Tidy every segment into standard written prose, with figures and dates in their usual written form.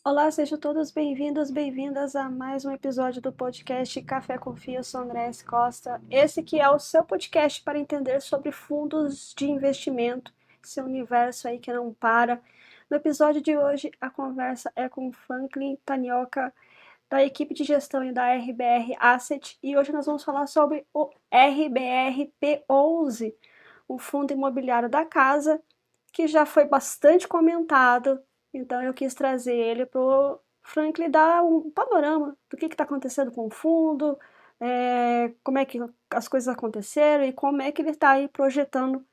Olá, sejam todos bem-vindos, bem-vindas a mais um episódio do podcast Café com Fio. Eu sou Andrés Costa. Esse que é o seu podcast para entender sobre fundos de investimento, seu universo aí que não para. No episódio de hoje, a conversa é com Franklin Tanioca, da equipe de gestão e da RBR Asset, e hoje nós vamos falar sobre o RBRP11, o fundo imobiliário da casa, que já foi bastante comentado. Então eu quis trazer ele para o Franklin dar um panorama do que está acontecendo com o fundo, como é que as coisas aconteceram e como é que ele está aí projetando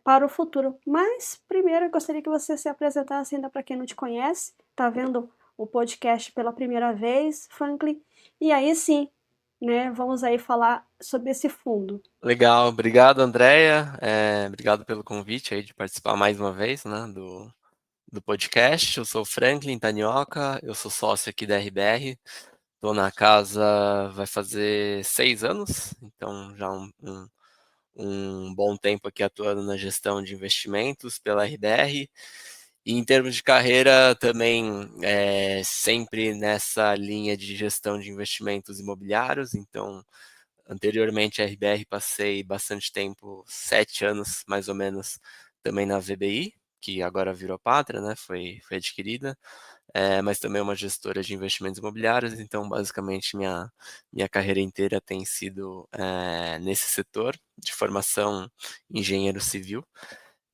para o futuro. Mas primeiro eu gostaria que você se apresentasse ainda para quem não te conhece, está vendo o podcast pela primeira vez, Franklin, e aí sim, né, vamos aí falar sobre esse fundo. Legal, obrigado, Andréia. Obrigado pelo convite aí de participar mais uma vez, né, do podcast. Eu sou o Franklin Tanioca, eu sou sócio aqui da RBR. Estou na casa, vai fazer 6 anos, então já um bom tempo aqui atuando na gestão de investimentos pela RBR. E em termos de carreira, também sempre nessa linha de gestão de investimentos imobiliários, então anteriormente à RBR passei bastante tempo, 7 anos mais ou menos, também na VBI, que agora virou Pátria, né? Foi adquirida, mas também é uma gestora de investimentos imobiliários, então basicamente minha carreira inteira tem sido nesse setor de formação engenheiro civil.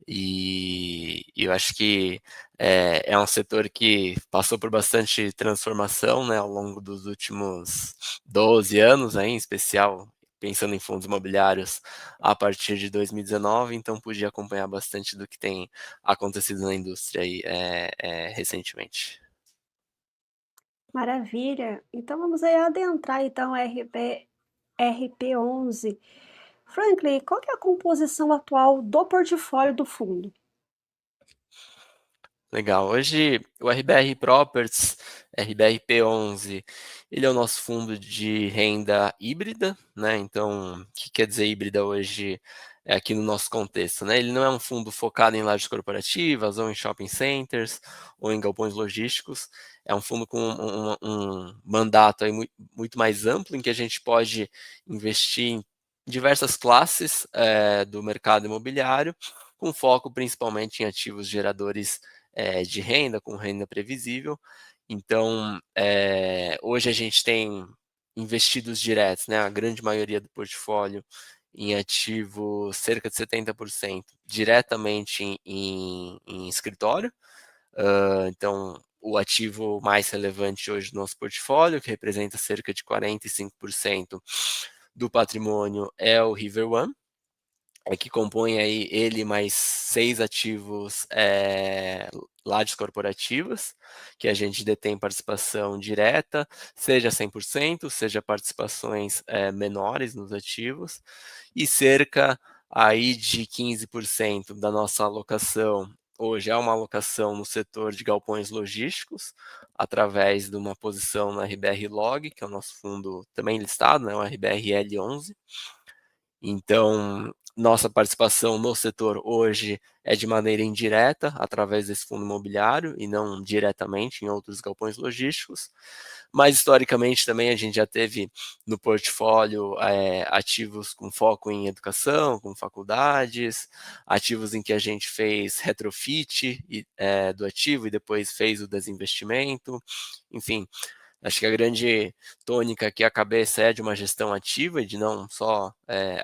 E eu acho que é um setor que passou por bastante transformação, né, ao longo dos últimos 12 anos, aí, em especial pensando em fundos imobiliários a partir de 2019, então pude acompanhar bastante do que tem acontecido na indústria aí, recentemente. Maravilha. Então vamos aí adentrar então RP11. Franklin, qual que é a composição atual do portfólio do fundo? Legal. Hoje o RBR Properties, RBRP11, ele é o nosso fundo de renda híbrida, né? Então, o que quer dizer híbrida hoje aqui no nosso contexto, né? Ele não é um fundo focado em lajes corporativas ou em shopping centers ou em galpões logísticos. É um fundo com um mandato aí muito mais amplo em que a gente pode investir em diversas classes do mercado imobiliário, com foco principalmente em ativos geradores de renda, com renda previsível. Então, hoje a gente tem investidos diretos, né, a grande maioria do portfólio em ativos, cerca de 70% diretamente em escritório. Então, o ativo mais relevante hoje do nosso portfólio, que representa cerca de 45% do patrimônio, é o River One, que compõe aí ele mais 6 ativos lajes corporativas, que a gente detém participação direta, seja 100%, seja participações menores nos ativos, e cerca aí de 15% da nossa alocação hoje é uma alocação no setor de galpões logísticos, através de uma posição na RBR Log, que é o nosso fundo também listado, né, o RBRL11. Então, nossa participação no setor hoje é de maneira indireta, através desse fundo imobiliário, e não diretamente em outros galpões logísticos. Mas, historicamente, também a gente já teve no portfólio ativos com foco em educação, com faculdades, ativos em que a gente fez retrofit do ativo e depois fez o desinvestimento. Enfim, acho que a grande tônica aqui, a cabeça é de uma gestão ativa e de não só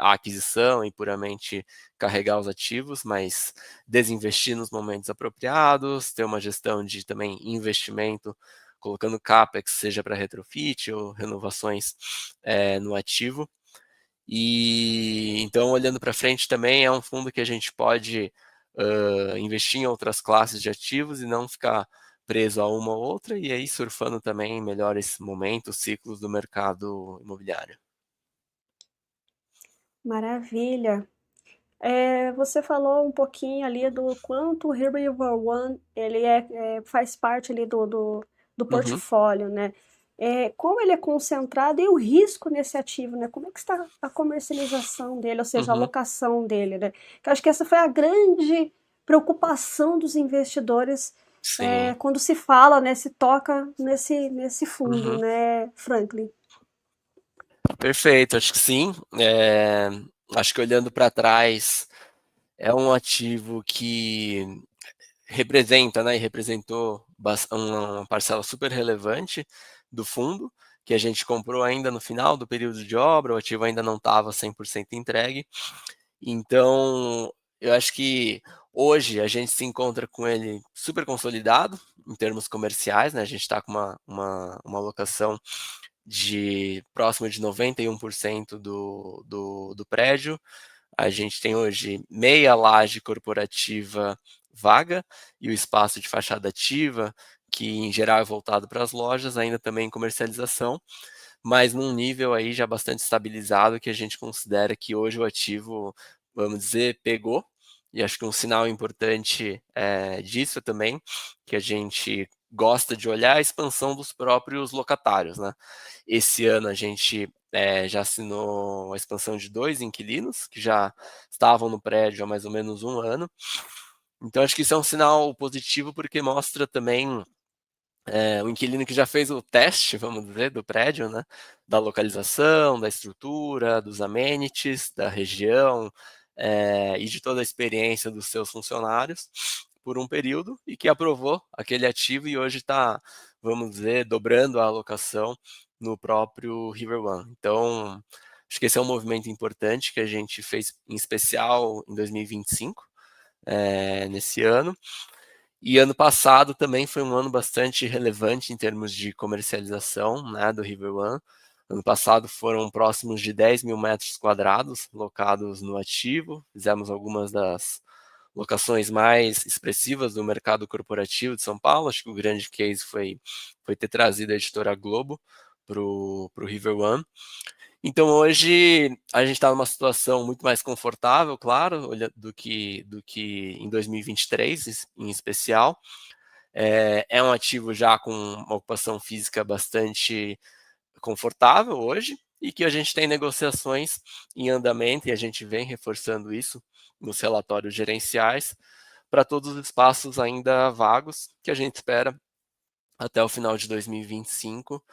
a aquisição e puramente carregar os ativos, mas desinvestir nos momentos apropriados, ter uma gestão de também investimento, colocando CAPEX, seja para retrofit ou renovações no ativo. E então, olhando para frente também, é um fundo que a gente pode investir em outras classes de ativos e não ficar preso a uma ou outra, e aí surfando também em melhores momentos, ciclos do mercado imobiliário. Maravilha. Você falou um pouquinho ali do quanto o River One ele faz parte ali do Uhum, portfólio, né? Como ele é concentrado e o risco nesse ativo, né? Como é que está a comercialização dele, ou seja, a uhum, alocação dele, né? Que eu acho que essa foi a grande preocupação dos investidores, Sim. quando se fala, né, se toca nesse fundo, Uhum. né, Franklin? Perfeito, acho que sim. Acho que olhando para trás, é um ativo que representa, né, e representou uma parcela super relevante do fundo, que a gente comprou ainda no final do período de obra, o ativo ainda não estava 100% entregue. Então, eu acho que hoje a gente se encontra com ele super consolidado em termos comerciais, né? A gente está com uma alocação de próximo de 91% do prédio. A gente tem hoje meia laje corporativa vaga e o espaço de fachada ativa, que em geral é voltado para as lojas, ainda também em comercialização, mas num nível aí já bastante estabilizado, que a gente considera que hoje o ativo, vamos dizer, pegou. E acho que um sinal importante disso também, que a gente gosta de olhar, a expansão dos próprios locatários, né? Esse ano a gente já assinou a expansão de 2 inquilinos, que já estavam no prédio há mais ou menos 1 ano. Então acho que isso é um sinal positivo, porque mostra também o inquilino que já fez o teste, vamos dizer, do prédio, né? Da localização, da estrutura, dos amenities, da região, e de toda a experiência dos seus funcionários por um período, e que aprovou aquele ativo e hoje está, vamos dizer, dobrando a alocação no próprio River One. Então, acho que esse é um movimento importante que a gente fez, em especial em 2025, nesse ano. E ano passado também foi um ano bastante relevante em termos de comercialização, né, do River One. Ano passado foram próximos de 10 mil metros quadrados locados no ativo. Fizemos algumas das locações mais expressivas do mercado corporativo de São Paulo. Acho que o grande case foi ter trazido a editora Globo para o River One. Então hoje a gente está numa situação muito mais confortável, claro, do que em 2023, em especial. É um ativo já com uma ocupação física bastante confortável hoje, e que a gente tem negociações em andamento, e a gente vem reforçando isso nos relatórios gerenciais, para todos os espaços ainda vagos, que a gente espera até o final de 2025,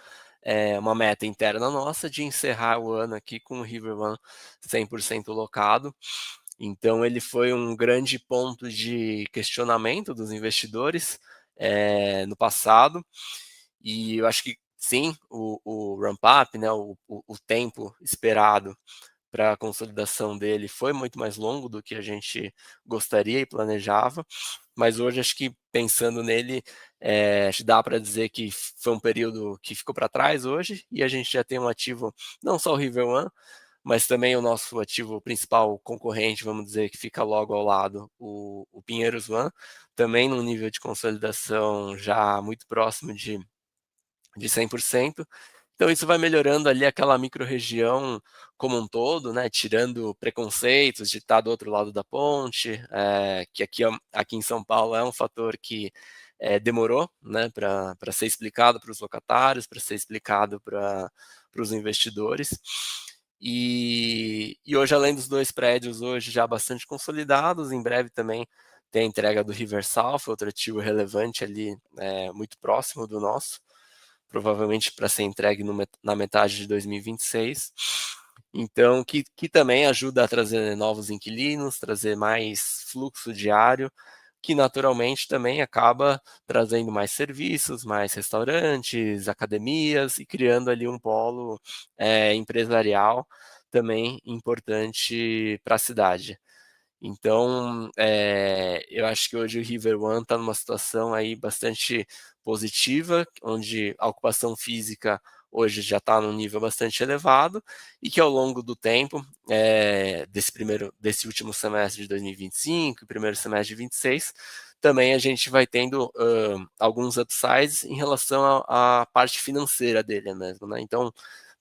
uma meta interna nossa de encerrar o ano aqui com o River One 100% locado. Então ele foi um grande ponto de questionamento dos investidores no passado, e eu acho que sim, o ramp-up, né, o tempo esperado para a consolidação dele foi muito mais longo do que a gente gostaria e planejava, mas hoje acho que pensando nele, acho que dá para dizer que foi um período que ficou para trás hoje, e a gente já tem um ativo, não só o River One, mas também o nosso ativo principal concorrente, vamos dizer, que fica logo ao lado, o Pinheiros One, também num nível de consolidação já muito próximo de 100%. Então isso vai melhorando ali aquela microrregião como um todo, né, tirando preconceitos de estar do outro lado da ponte, que aqui em São Paulo é um fator que demorou, né, para ser explicado para os locatários, para ser explicado para os investidores. E hoje, além dos 2 prédios hoje já bastante consolidados, em breve também tem a entrega do River South, outro ativo relevante ali, muito próximo do nosso, provavelmente para ser entregue na metade de 2026. Então, que também ajuda a trazer novos inquilinos, trazer mais fluxo diário, que naturalmente também acaba trazendo mais serviços, mais restaurantes, academias, e criando ali um polo empresarial também importante para a cidade. Então, eu acho que hoje o River One está numa situação aí bastante positiva, onde a ocupação física hoje já está num nível bastante elevado, e que ao longo do tempo, desse último semestre de 2025, primeiro semestre de 26, também a gente vai tendo alguns upsides em relação à parte financeira dele mesmo, né? Então,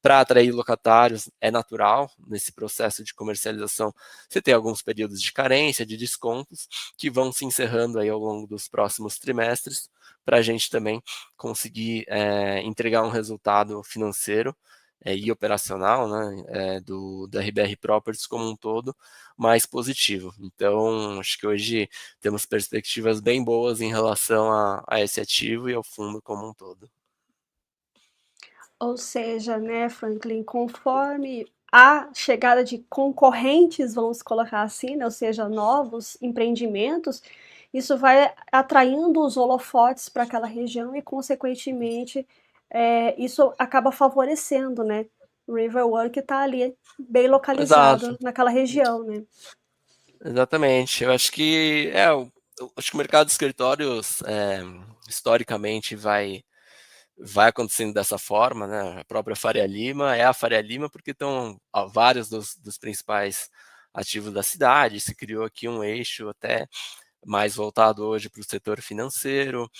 para atrair locatários, é natural nesse processo de comercialização você tem alguns períodos de carência, de descontos, que vão se encerrando aí ao longo dos próximos trimestres, para a gente também conseguir entregar um resultado financeiro e operacional, né, da RBR Properties como um todo, mais positivo. Então, acho que hoje temos perspectivas bem boas em relação a esse ativo e ao fundo como um todo. Ou seja, né, Franklin, conforme a chegada de concorrentes, vamos colocar assim, né, ou seja, novos empreendimentos, isso vai atraindo os holofotes para aquela região e, consequentemente, isso acaba favorecendo, né, o Riverone que está ali bem Exato, localizado naquela região, né. exatamente. Eu acho que eu acho que o mercado de escritórios, historicamente vai acontecendo dessa forma, né? A própria Faria Lima é a Faria Lima porque estão vários dos principais ativos da cidade, se criou aqui um eixo até mais voltado hoje para o setor financeiro.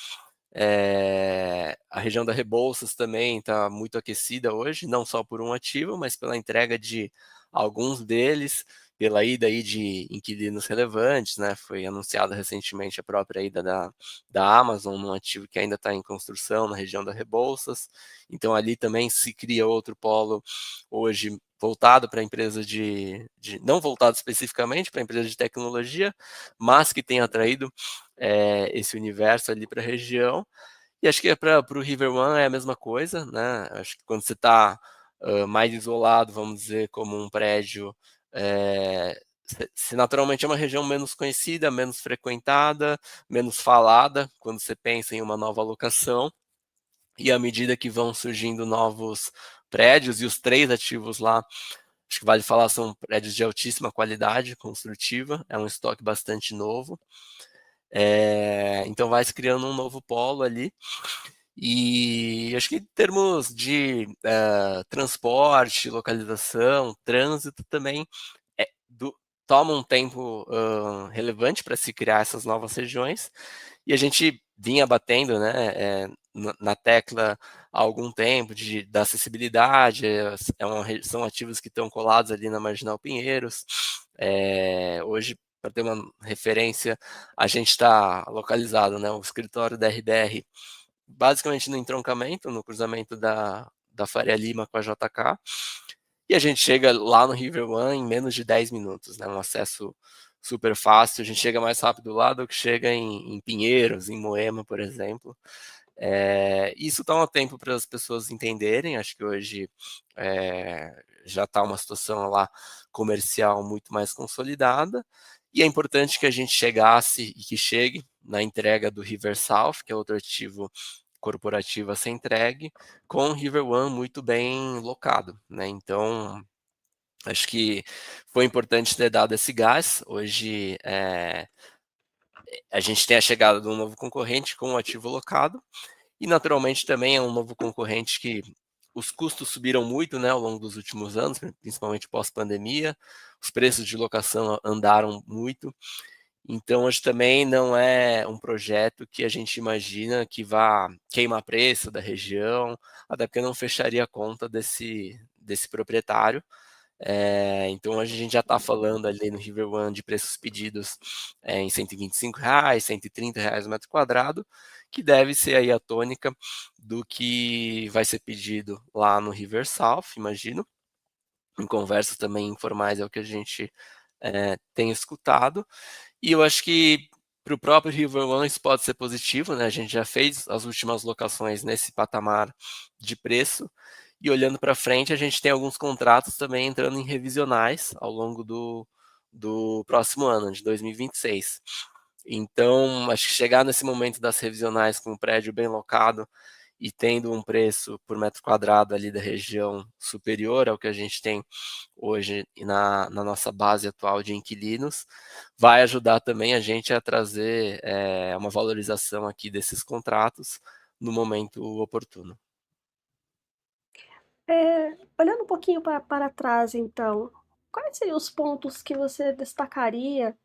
A região da Rebouças também está muito aquecida hoje, não só por um ativo, mas pela entrega de alguns deles, pela ida aí de inquilinos relevantes, né? Foi anunciada recentemente a própria ida da Amazon num ativo que ainda está em construção na região da Rebouças. Então ali também se cria outro polo hoje voltado para empresas não voltado especificamente para empresas de tecnologia, mas que tem atraído esse universo ali para a região. E acho que para o River One é a mesma coisa, né? Acho que quando você está mais isolado, vamos dizer, como um prédio, se naturalmente é uma região menos conhecida, menos frequentada, menos falada, quando você pensa em uma nova locação, e à medida que vão surgindo novos prédios, e os 3 ativos lá, acho que vale falar, são prédios de altíssima qualidade construtiva, é um estoque bastante novo. Então vai se criando um novo polo ali. E acho que em termos de transporte, localização, trânsito também é, do- toma um tempo relevante para se criar essas novas regiões. E a gente vinha batendo, né, na tecla há algum tempo da acessibilidade, são ativos que estão colados ali na Marginal Pinheiros. Hoje, para ter uma referência, a gente está localizado, né, o escritório da RBR, basicamente no entroncamento, no cruzamento da Faria Lima com a JK, e a gente chega lá no River One em menos de 10 minutos, né? Um acesso super fácil, a gente chega mais rápido lá do que chega em Pinheiros, em Moema, por exemplo. Isso toma tempo para as pessoas entenderem, acho que hoje já está uma situação lá comercial muito mais consolidada, e é importante que a gente chegasse e que chegue na entrega do River South, que é outro ativo corporativo a ser entregue, com o River One muito bem locado, né? Então, acho que foi importante ter dado esse gás. Hoje a gente tem a chegada de um novo concorrente com um ativo locado, e naturalmente também é um novo concorrente que os custos subiram muito, né, ao longo dos últimos anos, principalmente pós-pandemia, os preços de locação andaram muito, então hoje também não é um projeto que a gente imagina que vá queimar preço da região, até porque não fecharia a conta desse proprietário. Então hoje a gente já está falando ali no River One de preços pedidos em R$ 125, R$ 130 o metro quadrado, que deve ser aí a tônica do que vai ser pedido lá no River South, imagino. Em conversas também informais é o que a gente tem escutado. E eu acho que para o próprio River One isso pode ser positivo, né? A gente já fez as últimas locações nesse patamar de preço. E olhando para frente, a gente tem alguns contratos também entrando em revisionais ao longo do próximo ano, de 2026. Então, acho que chegar nesse momento das revisionais com o prédio bem locado e tendo um preço por metro quadrado ali da região superior ao que a gente tem hoje na nossa base atual de inquilinos, vai ajudar também a gente a trazer uma valorização aqui desses contratos no momento oportuno. Olhando um pouquinho para trás então, quais seriam os pontos que você destacaria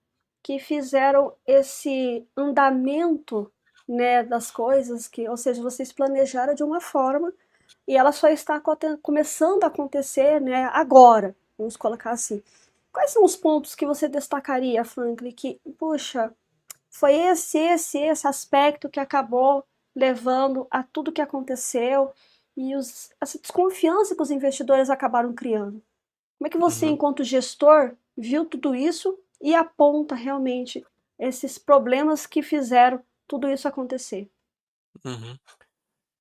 que fizeram esse andamento, né, das coisas que ou seja, vocês planejaram de uma forma e ela só está começando a acontecer, né, agora, vamos colocar assim. Quais são os pontos que você destacaria, Franklin, que, puxa, foi esse aspecto que acabou levando a tudo que aconteceu e essa desconfiança que os investidores acabaram criando. Como é que você, Uhum, enquanto gestor, viu tudo isso e aponta realmente esses problemas que fizeram tudo isso acontecer? uhum.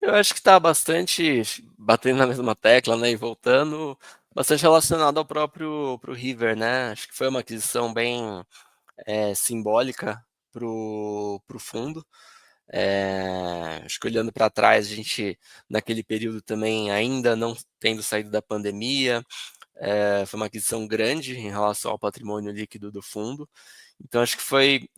Eu acho que está bastante batendo na mesma tecla, né, e voltando, bastante relacionado ao próprio pro River, né. Acho que foi uma aquisição bem, simbólica pro fundo. Acho que olhando para trás, a gente naquele período também ainda não tendo saído da pandemia, foi uma aquisição grande em relação ao patrimônio líquido do fundo. Então acho que foi,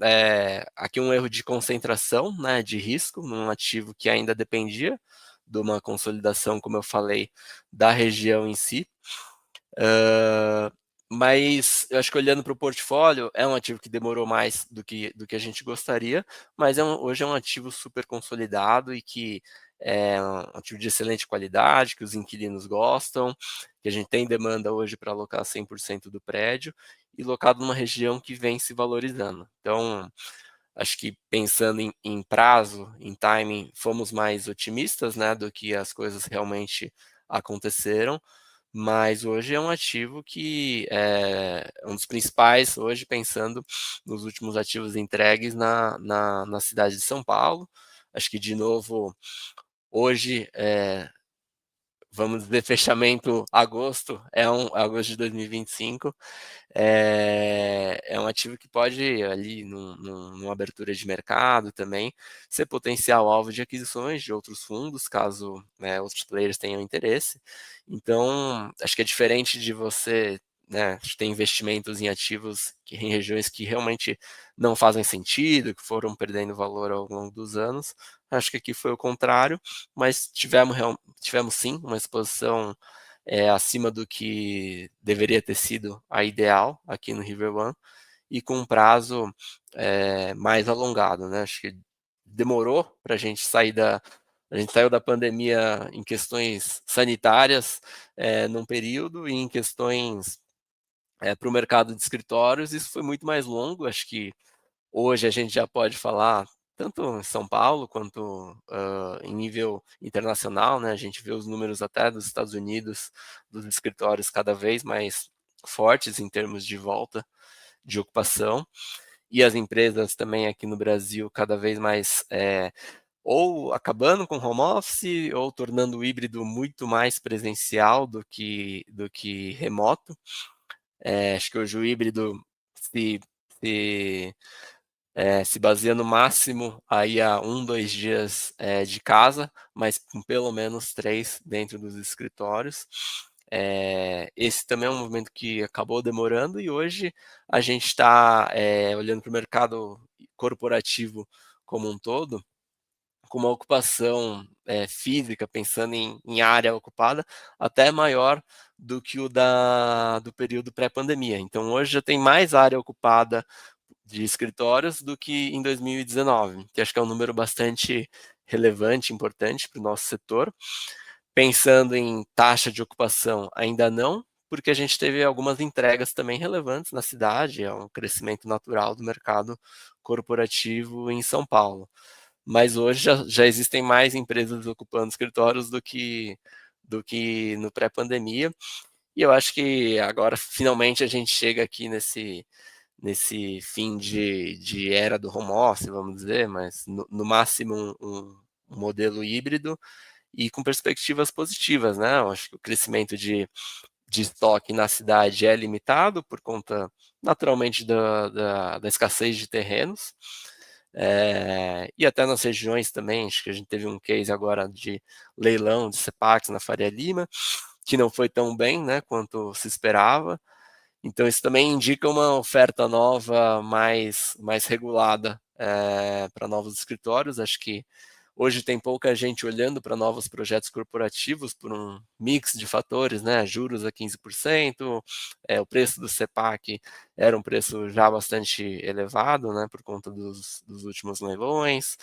aqui um erro de concentração, né, de risco num ativo que ainda dependia de uma consolidação, como eu falei, da região em si. Hã, mas eu acho que olhando para o portfólio, é um ativo que demorou mais do que a gente gostaria, mas hoje é um ativo super consolidado e que é um ativo de excelente qualidade, que os inquilinos gostam, que a gente tem demanda hoje para alocar 100% do prédio, e locado numa região que vem se valorizando. Então, acho que pensando em prazo, em timing, fomos mais otimistas, né, do que as coisas realmente aconteceram, mas hoje é um ativo que é um dos principais hoje pensando nos últimos ativos entregues na cidade de São Paulo. Acho que de novo, hoje, vamos dizer fechamento agosto, agosto de 2025, é um ativo que pode ali numa abertura de mercado também, ser potencial alvo de aquisições de outros fundos, caso, né, outros players tenham interesse. Então, acho que é diferente de você, né, ter investimentos em ativos em regiões que realmente não fazem sentido, que foram perdendo valor ao longo dos anos. Acho que aqui foi o contrário, mas tivemos sim uma exposição acima do que deveria ter sido a ideal aqui no River One e com um prazo mais alongado, né? Acho que demorou para a gente sair a gente saiu da pandemia em questões sanitárias num período e em questões para o mercado de escritórios isso foi muito mais longo. Acho que hoje a gente já pode falar, tanto em São Paulo quanto, em nível internacional, né, a gente vê os números até dos Estados Unidos, dos escritórios cada vez mais fortes em termos de volta de ocupação, e as empresas também aqui no Brasil cada vez mais, ou acabando com o home office ou tornando o híbrido muito mais presencial do que remoto. Acho que hoje o híbrido se se se baseia no máximo aí a 1, 2 dias, de casa, mas com pelo menos 3 dentro dos escritórios. Esse também é um movimento que acabou demorando e hoje a gente está, olhando para o mercado corporativo como um todo, com uma ocupação, física, pensando em área ocupada, até maior do que o do período pré-pandemia. Então hoje já tem mais área ocupada de escritórios do que em 2019, que acho que é um número bastante relevante, importante para o nosso setor. Pensando em taxa de ocupação, ainda não, porque a gente teve algumas entregas também relevantes na cidade, é um crescimento natural do mercado corporativo em São Paulo. Mas hoje já existem mais empresas ocupando escritórios do que no pré-pandemia, e eu acho que agora finalmente a gente chega aqui nesse fim de era do home office, vamos dizer, mas no máximo um modelo híbrido e com perspectivas positivas, né? Eu acho que o crescimento de estoque na cidade é limitado por conta, naturalmente, da escassez de terrenos, e até nas regiões também. Acho que a gente teve um case agora de leilão de CEPAX na Faria Lima, que não foi tão bem, né, quanto se esperava. Então isso também indica uma oferta nova mais regulada, para novos escritórios. Acho que hoje tem pouca gente olhando para novos projetos corporativos por um mix de fatores, né, juros a 15%, o preço do CEPAC era um preço já bastante elevado, né, por conta dos últimos leilões,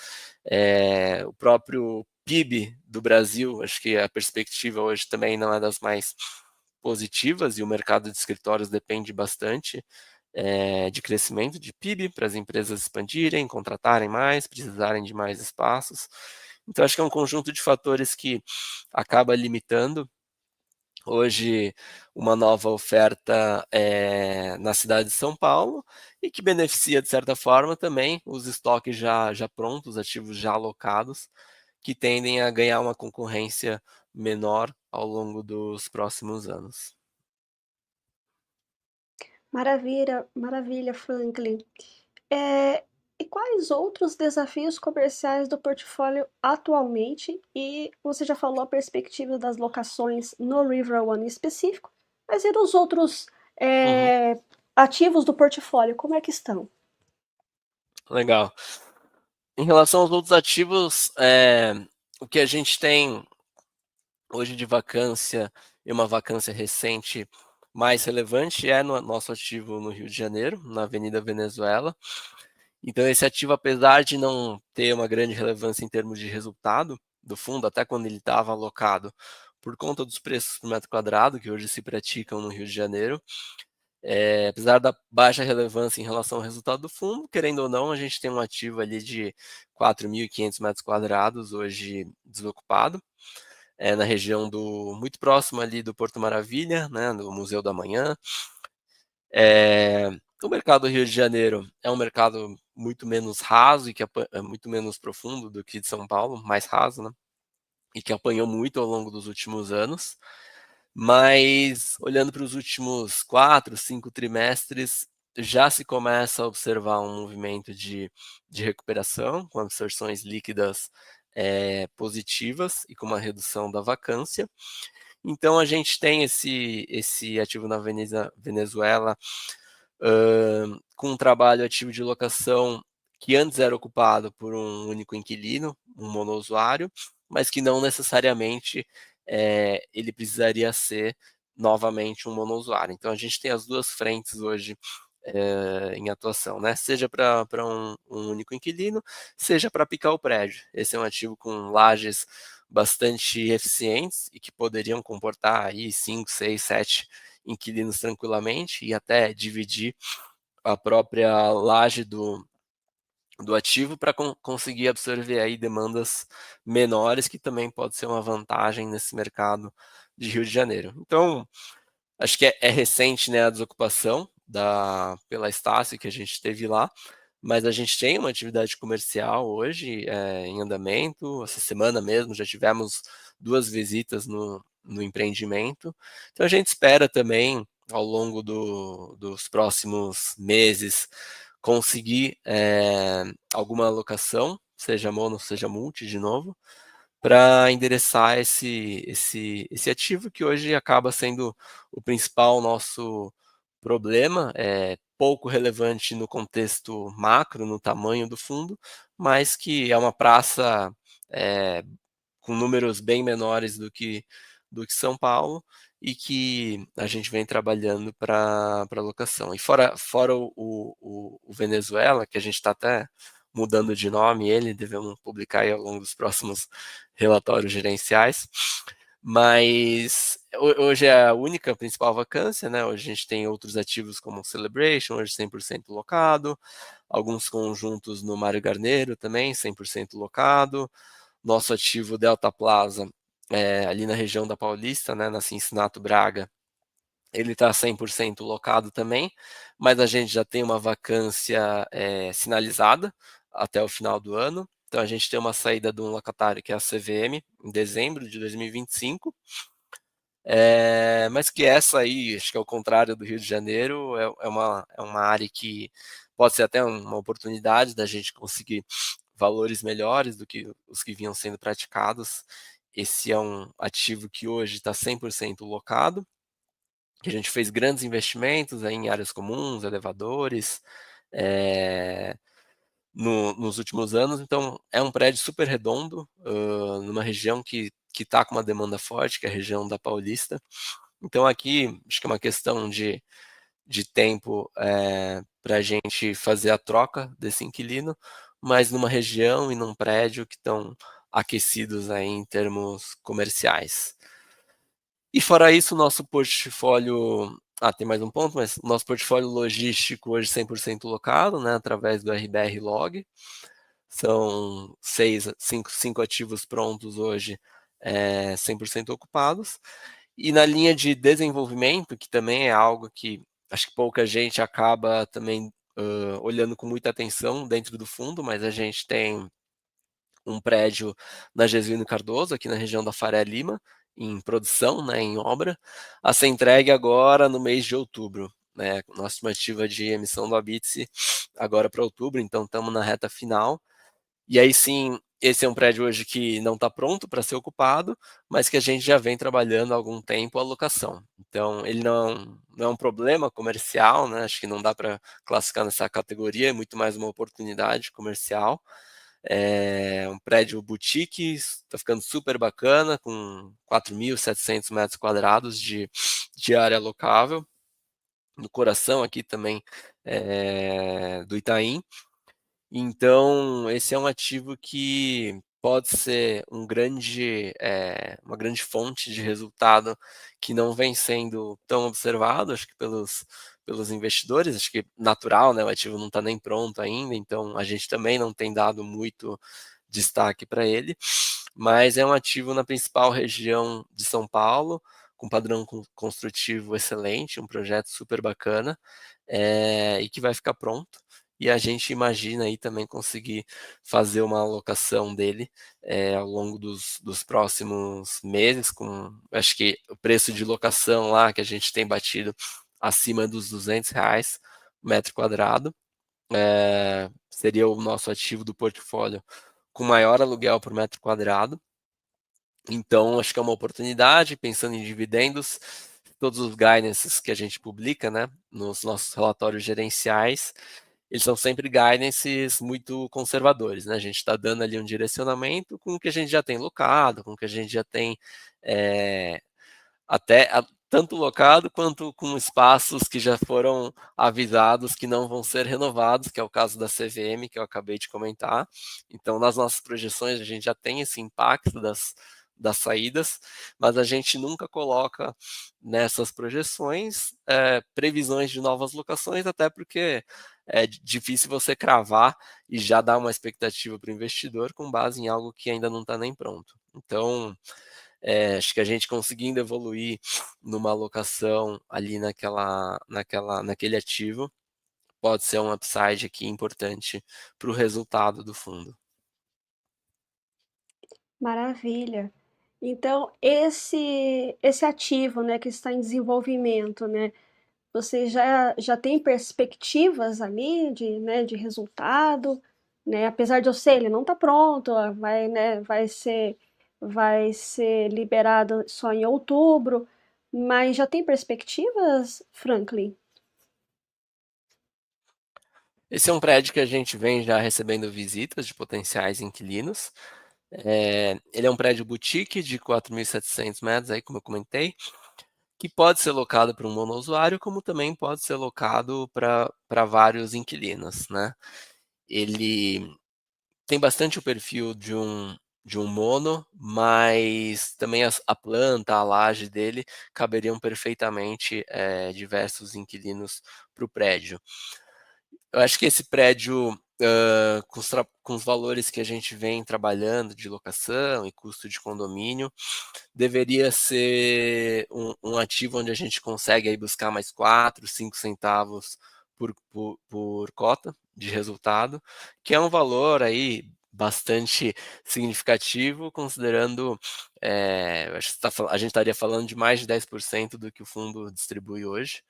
o próprio PIB do Brasil, acho que a perspectiva hoje também não é das mais positivas e o mercado de escritórios depende bastante de crescimento de PIB para as empresas expandirem, contratarem mais, precisarem de mais espaços. Então, acho que é um conjunto de fatores que acaba limitando hoje uma nova oferta na cidade de São Paulo e que beneficia, de certa forma, também os estoques já prontos, ativos já alocados, que tendem a ganhar uma concorrência menor ao longo dos próximos anos. Maravilha, maravilha, Franklin. E quais outros desafios comerciais do portfólio atualmente? E você já falou a perspectiva das locações no River One em específico, mas e dos outros Uhum, ativos do portfólio, como é que estão? legal. Em relação aos outros ativos, o que a gente tem hoje de vacância e uma vacância recente mais relevante é no nosso ativo no Rio de Janeiro, na Avenida Venezuela. Então, esse ativo, apesar de não ter uma grande relevância em termos de resultado do fundo, até quando ele estava alocado, por conta dos preços por metro quadrado que hoje se praticam no Rio de Janeiro, apesar da baixa relevância em relação ao resultado do fundo, querendo ou não, a gente tem um ativo ali de 4.500 metros quadrados hoje desocupado, na região muito próximo ali do Porto Maravilha, né, do Museu da Manhã. O mercado do Rio de Janeiro é um mercado muito menos raso e que é muito menos profundo do que de São Paulo, mais raso, né? E que apanhou muito ao longo dos últimos anos. Mas olhando para os últimos 4, 5 trimestres, já se começa a observar um movimento de recuperação, com absorções líquidas positivas e com uma redução da vacância. Então a gente tem esse ativo na Venezuela com um trabalho ativo de locação que antes era ocupado por um único inquilino, um monousuário, mas que não necessariamente ele precisaria ser novamente um monousuário. Então a gente tem as duas frentes hoje em atuação, né? Seja para um único inquilino, seja para picar o prédio. Esse é um ativo com lajes bastante eficientes e que poderiam comportar aí 5, 6, 7 inquilinos tranquilamente e até dividir a própria laje do ativo para conseguir absorver aí demandas menores, que também pode ser uma vantagem nesse mercado de Rio de Janeiro. Então, acho que é recente, né, a desocupação pela Estácio que a gente teve lá, mas a gente tem uma atividade comercial hoje em andamento. Essa semana mesmo já tivemos 2 visitas no empreendimento. Então a gente espera também, ao longo dos próximos meses, conseguir alguma alocação, seja mono, seja multi de novo, para endereçar esse ativo que hoje acaba sendo o principal nosso problema, é pouco relevante no contexto macro, no tamanho do fundo, mas que é uma praça é, com números bem menores do que São Paulo e que a gente vem trabalhando para locação. E fora o Venezuela, que a gente está até mudando de nome ele, devemos publicar aí ao longo dos próximos relatórios gerenciais, mas hoje é a única principal vacância, né? Hoje a gente tem outros ativos como o Celebration, hoje 100% locado, alguns conjuntos no Mário Garneiro também, 100% locado, nosso ativo Delta Plaza, ali na região da Paulista, né, na Cincinato Braga, ele está 100% locado também, mas a gente já tem uma vacância sinalizada até o final do ano. Então a gente tem uma saída de um locatário que é a CVM, em dezembro de 2025, mas que essa aí, acho que é o contrário do Rio de Janeiro, é uma área que pode ser até uma oportunidade da gente conseguir valores melhores do que os que vinham sendo praticados. Esse é um ativo que hoje está 100% locado, que a gente fez grandes investimentos aí em áreas comuns, elevadores, nos últimos anos. Então, é um prédio super redondo, numa região que está com uma demanda forte, que é a região da Paulista. Então, aqui, acho que é uma questão de tempo para a gente fazer a troca desse inquilino, mas numa região e num prédio que estão aquecidos aí em termos comerciais. E fora isso, o nosso portfólio. Tem mais um ponto, mas o nosso portfólio logístico hoje 100% locado, né, através do RBR Log. são cinco ativos prontos hoje, 100% ocupados. E na linha de desenvolvimento, que também é algo que acho que pouca gente acaba também olhando com muita atenção dentro do fundo, mas a gente tem um prédio na Jesuíno Cardoso, aqui na região da Faria Lima, em produção, né, em obra, a ser entregue agora no mês de outubro. Né, nossa estimativa de emissão do Habite agora para outubro, então estamos na reta final. E aí sim, esse é um prédio hoje que não está pronto para ser ocupado, mas que a gente já vem trabalhando há algum tempo a locação. Então, ele não é um problema comercial, né? Acho que não dá para classificar nessa categoria, é muito mais uma oportunidade comercial. É um prédio boutique, está ficando super bacana, com 4.700 metros quadrados de área locável, no coração aqui também do Itaim. Então, esse é um ativo que pode ser uma grande fonte de resultado que não vem sendo tão observado, acho que pelos investidores, acho que natural, né? O ativo não está nem pronto ainda, então a gente também não tem dado muito destaque para ele, mas é um ativo na principal região de São Paulo, com padrão construtivo excelente, um projeto super bacana, e que vai ficar pronto. E a gente imagina aí também conseguir fazer uma alocação dele ao longo dos próximos meses, com acho que o preço de locação lá que a gente tem batido acima dos R$ 200 metro quadrado, seria o nosso ativo do portfólio com maior aluguel por metro quadrado. Então, acho que é uma oportunidade, pensando em dividendos, todos os guidances que a gente publica, né, nos nossos relatórios gerenciais, eles são sempre guidances muito conservadores, né? A gente está dando ali um direcionamento com o que a gente já tem locado, com o que a gente já tem é, tanto locado quanto com espaços que já foram avisados que não vão ser renovados, que é o caso da CVM, que eu acabei de comentar. Então, nas nossas projeções, a gente já tem esse impacto das saídas, mas a gente nunca coloca nessas projeções previsões de novas locações, até porque é difícil você cravar e já dar uma expectativa para o investidor com base em algo que ainda não está nem pronto. Então, acho que a gente conseguindo evoluir numa alocação ali naquele ativo pode ser um upside aqui importante para o resultado do fundo. Maravilha. Então, esse ativo, né, que está em desenvolvimento, né, você já tem perspectivas ali de resultado, né? Apesar de eu sei, ele não está pronto, vai, né, vai ser liberado só em outubro, mas já tem perspectivas, Franklin? Esse é um prédio que a gente vem já recebendo visitas de potenciais inquilinos. Ele é um prédio boutique de 4.700 metros, aí, como eu comentei, que pode ser locado para um monousuário, como também pode ser locado para vários inquilinos, né? Ele tem bastante o perfil de um mono, mas também a planta, a laje dele caberiam perfeitamente diversos inquilinos para o prédio. Eu acho que esse prédio, com os valores que a gente vem trabalhando de locação e custo de condomínio, deveria ser um ativo onde a gente consegue aí buscar mais 4, 5 centavos por cota de resultado, que é um valor aí bastante significativo, considerando, acho que a gente estaria falando de mais de 10% do que o fundo distribui hoje.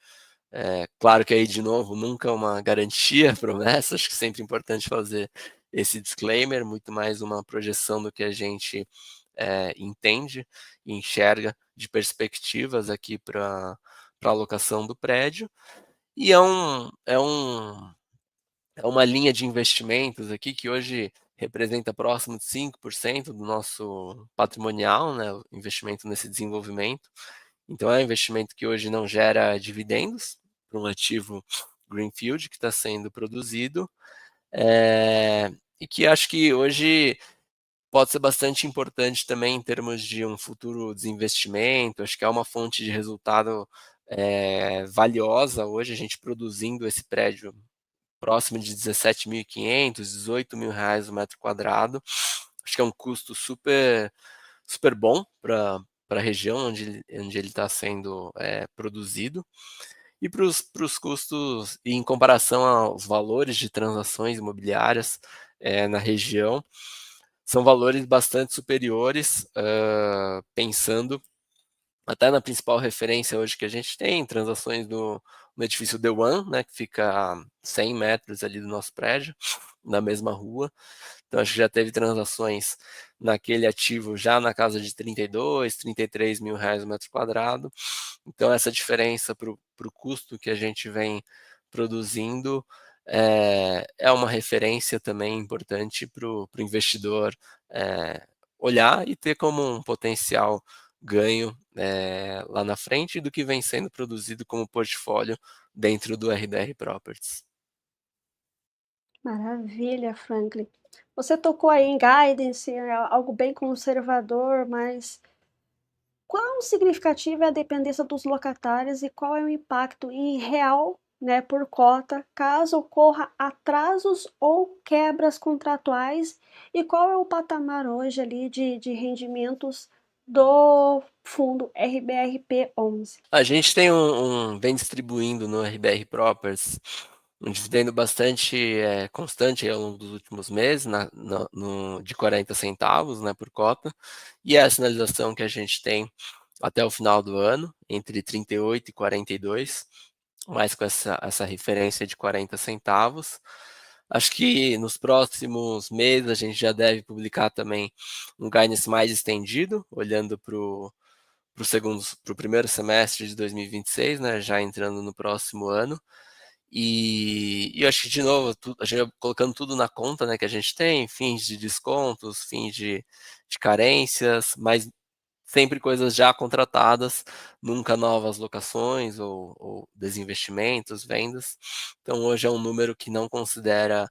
Claro que aí, de novo, nunca uma garantia, promessa, acho que sempre é importante fazer esse disclaimer, muito mais uma projeção do que a gente entende e enxerga de perspectivas aqui para a alocação do prédio. E é uma linha de investimentos aqui que hoje representa próximo de 5% do nosso patrimonial, né, o investimento nesse desenvolvimento. Então, é um investimento que hoje não gera dividendos para um ativo greenfield que está sendo produzido, e que acho que hoje pode ser bastante importante também em termos de um futuro desinvestimento. Acho que é uma fonte de resultado valiosa hoje, a gente produzindo esse prédio próximo de 17.500, 18 mil reais o metro quadrado. Acho que é um custo super, super bom para a região onde ele está sendo produzido. E para os custos, e em comparação aos valores de transações imobiliárias na região, são valores bastante superiores, pensando até na principal referência hoje que a gente tem, transações no edifício The One, né, que fica a 100 metros ali do nosso prédio, na mesma rua. Então, acho que já teve transações naquele ativo já na casa de 32, 33 mil reais o metro quadrado. Então, essa diferença para o custo que a gente vem produzindo é uma referência também importante para o investidor olhar e ter como um potencial ganho lá na frente do que vem sendo produzido como portfólio dentro do RBR Properties. Maravilha, Franklin. Você tocou aí em guidance, algo bem conservador, mas quão significativa é a dependência dos locatários e qual é o impacto em real, né, por cota, caso ocorra atrasos ou quebras contratuais, e qual é o patamar hoje ali de rendimentos do fundo RBRP11? A gente tem vem distribuindo no RBR Properties um dividendo bastante constante ao longo dos últimos meses, de 40 centavos, né, por cota, e a sinalização que a gente tem até o final do ano, entre 38 e 42, mais com essa referência de 40 centavos. Acho que nos próximos meses a gente já deve publicar também um guidance mais estendido, olhando para o primeiro semestre de 2026, né, já entrando no próximo ano. E eu acho que, de novo, a gente colocando tudo na conta, né, que a gente tem, fins de descontos, fins de carências, mas sempre coisas já contratadas, nunca novas locações ou desinvestimentos, vendas. Então, hoje é um número que não considera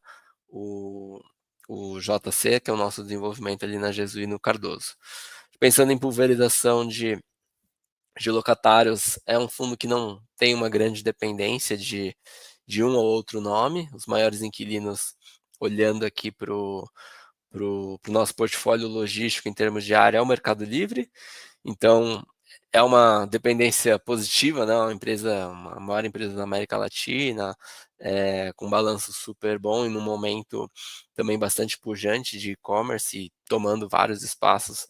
o, o JC, que é o nosso desenvolvimento ali na Jesuíno Cardoso. Pensando em pulverização de locatários, é um fundo que não tem uma grande dependência de um ou outro nome. Os maiores inquilinos, olhando aqui para o nosso portfólio logístico em termos de área, é o Mercado Livre. Então, é uma dependência positiva, né? Uma maior empresa da América Latina, com um balanço super bom e num momento também bastante pujante de e-commerce e tomando vários espaços,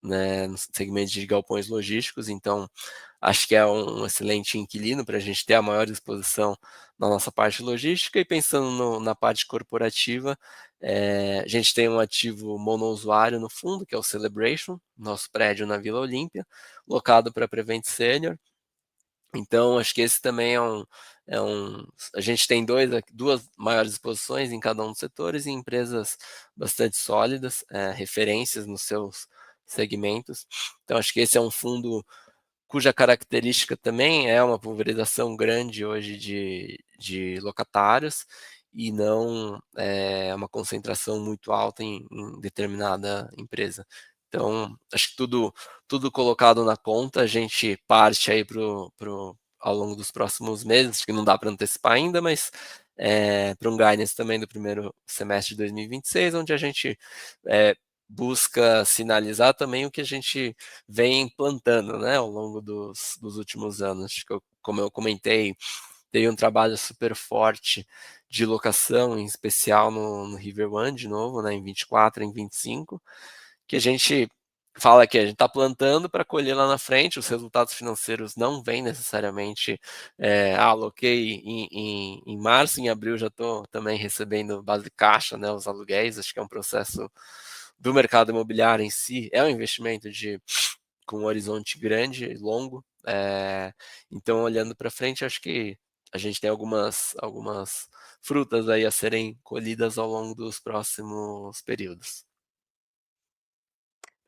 né, no segmento de galpões logísticos. Então, acho que é um excelente inquilino para a gente ter a maior exposição na nossa parte logística. E pensando na parte corporativa, a gente tem um ativo monousuário no fundo, que é o Celebration, nosso prédio na Vila Olímpia, locado para Prevent Senior. Então, acho que esse também a gente tem duas maiores exposições em cada um dos setores e empresas bastante sólidas, referências nos seus segmentos. Então, acho que esse é um fundo cuja característica também é uma pulverização grande hoje de locatários e não uma concentração muito alta em determinada empresa. Então, acho que tudo colocado na conta, a gente parte aí ao longo dos próximos meses, acho que não dá para antecipar ainda, mas para um guidance também do primeiro semestre de 2026, onde a gente busca sinalizar também o que a gente vem implantando, né, ao longo dos últimos anos. Acho que como eu comentei, tem um trabalho super forte de locação, em especial no River One, de novo, né, em 24, em 25, que a gente fala que a gente está plantando para colher lá na frente. Os resultados financeiros não vêm necessariamente, aloquei em março, em abril já estou também recebendo base de caixa, né, os aluguéis. Acho que é um processo do mercado imobiliário em si, é um investimento com um horizonte grande e longo. Então, olhando para frente, acho que a gente tem algumas frutas aí a serem colhidas ao longo dos próximos períodos.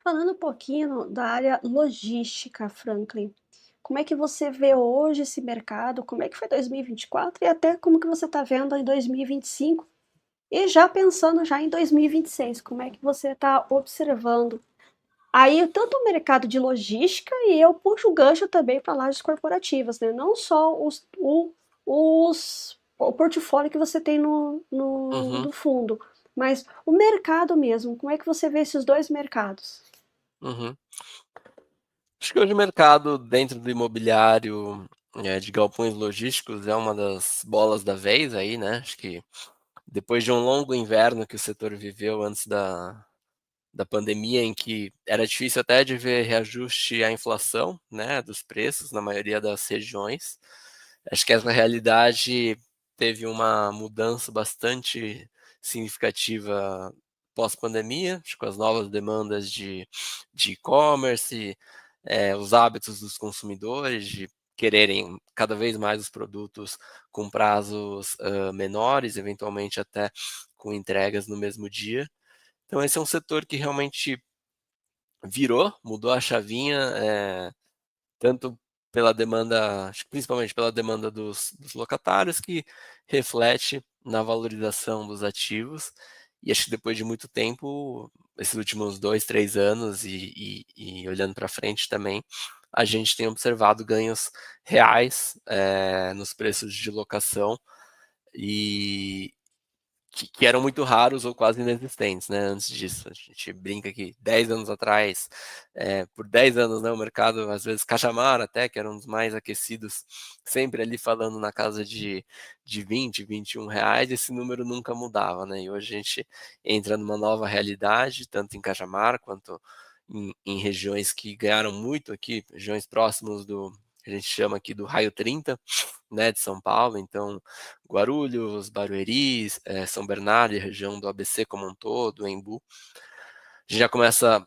Falando um pouquinho da área logística, Franklin, como é que você vê hoje esse mercado? Como é que foi 2024 e até como que você está vendo em 2025? E já pensando já em 2026, como é que você está observando aí tanto o mercado de logística e eu puxo o gancho também para lajes corporativas, né? Não só os o portfólio que você tem Uhum, do fundo, mas o mercado mesmo, como é que você vê esses 2 mercados? uhum. Acho que hoje o mercado dentro do imobiliário, de galpões logísticos é uma das bolas da vez aí, né, acho que depois de um longo inverno que o setor viveu antes da pandemia, em que era difícil até de ver reajuste à inflação, né, dos preços na maioria das regiões. Acho que essa realidade teve uma mudança bastante significativa pós-pandemia, acho que com as novas demandas de e-commerce, os hábitos dos consumidores de quererem cada vez mais os produtos com prazos, menores, eventualmente até com entregas no mesmo dia. Então esse é um setor que realmente virou, mudou a chavinha, tanto pela demanda, acho que principalmente pela demanda dos locatários, que reflete na valorização dos ativos. E acho que depois de muito tempo, esses últimos 2, 3 anos e olhando para frente também, a gente tem observado ganhos reais, nos preços de locação e que eram muito raros ou quase inexistentes, né, antes disso. A gente brinca que 10 anos atrás, por 10 anos, né, o mercado, às vezes, Cajamar até, que era um dos mais aquecidos, sempre ali falando na casa de 20, R$ 21, esse número nunca mudava, né, e hoje a gente entra numa nova realidade, tanto em Cajamar quanto em regiões que ganharam muito aqui, regiões próximas do que a gente chama aqui do raio 30, né, de São Paulo, então Guarulhos, Barueri, São Bernardo e região do ABC como um todo, Embu. A gente já começa,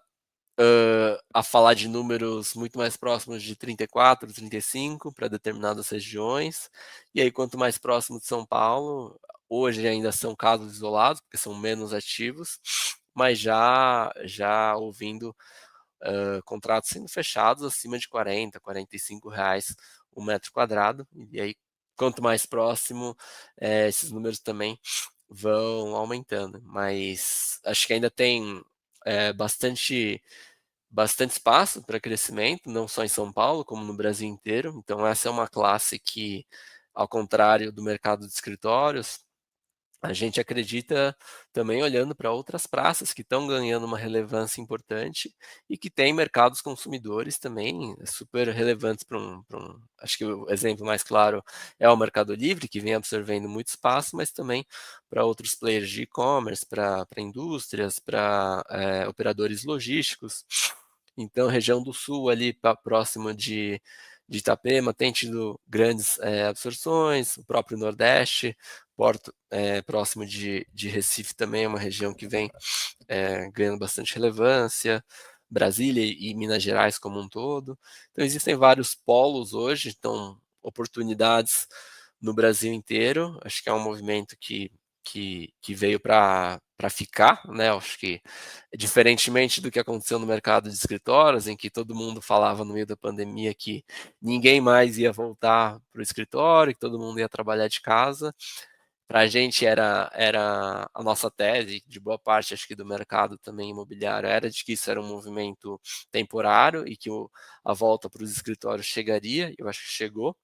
a falar de números muito mais próximos de 34, 35 para determinadas regiões. E aí quanto mais próximo de São Paulo, hoje ainda são casos isolados, porque são menos ativos, mas já ouvindo, contratos sendo fechados acima de 40, R$ 45 o metro quadrado. E aí, quanto mais próximo, esses números também vão aumentando. Mas acho que ainda tem bastante espaço para crescimento, não só em São Paulo, como no Brasil inteiro. Então, essa é uma classe que, ao contrário do mercado de escritórios, a gente acredita também olhando para outras praças que estão ganhando uma relevância importante e que têm mercados consumidores também super relevantes acho que o exemplo mais claro é o Mercado Livre, que vem absorvendo muito espaço, mas também para outros players de e-commerce, para indústrias, para operadores logísticos. Então, a região do sul ali próximo de Itapema tem tido grandes absorções, o próprio Nordeste, Porto, próximo de Recife também é uma região que vem ganhando bastante relevância, Brasília e Minas Gerais como um todo. Então existem vários polos hoje, então oportunidades no Brasil inteiro. Acho que é um movimento que veio para ficar, né? Acho que diferentemente do que aconteceu no mercado de escritórios, em que todo mundo falava no meio da pandemia que ninguém mais ia voltar para o escritório, que todo mundo ia trabalhar de casa. Para a gente era a nossa tese, de boa parte acho que do mercado também imobiliário, era de que isso era um movimento temporário e que a volta para os escritórios chegaria, eu acho que chegou.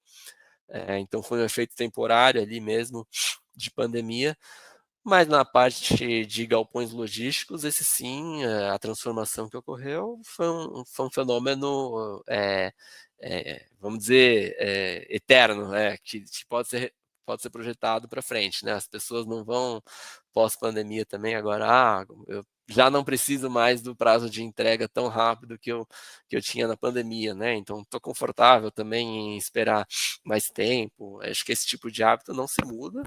Então foi um efeito temporário ali mesmo de pandemia, mas na parte de galpões logísticos, esse sim, a transformação que ocorreu foi um fenômeno, vamos dizer, eterno, que pode ser projetado para frente, né? As pessoas não vão, pós-pandemia também, agora, eu já não preciso mais do prazo de entrega tão rápido que eu tinha na pandemia, né? Então, estou confortável também em esperar mais tempo. Acho que esse tipo de hábito não se muda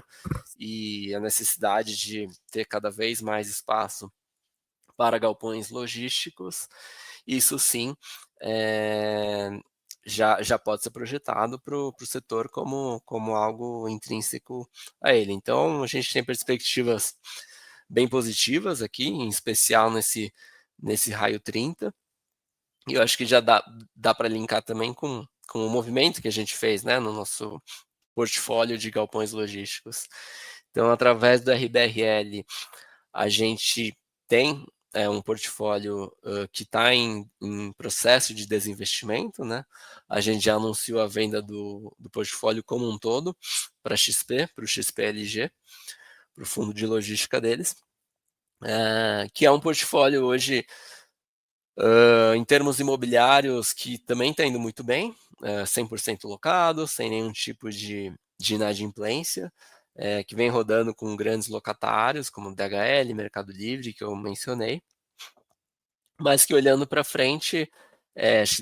e a necessidade de ter cada vez mais espaço para galpões logísticos, isso sim já pode ser projetado para o setor como algo intrínseco a ele. Então, a gente tem perspectivas bem positivas aqui, em especial nesse raio 30, e eu acho que já dá para linkar também com o movimento que a gente fez, né, no nosso portfólio de galpões logísticos. Então, através do RBRL, a gente tem é um portfólio que está em processo de desinvestimento, né? A gente já anunciou a venda do portfólio como um todo para XP, para o XPLG, para o fundo de logística deles, que é um portfólio hoje, em termos imobiliários, que também está indo muito bem, 100% locado, sem nenhum tipo de inadimplência, que vem rodando com grandes locatários, como DHL, Mercado Livre, que eu mencionei, mas que olhando para frente,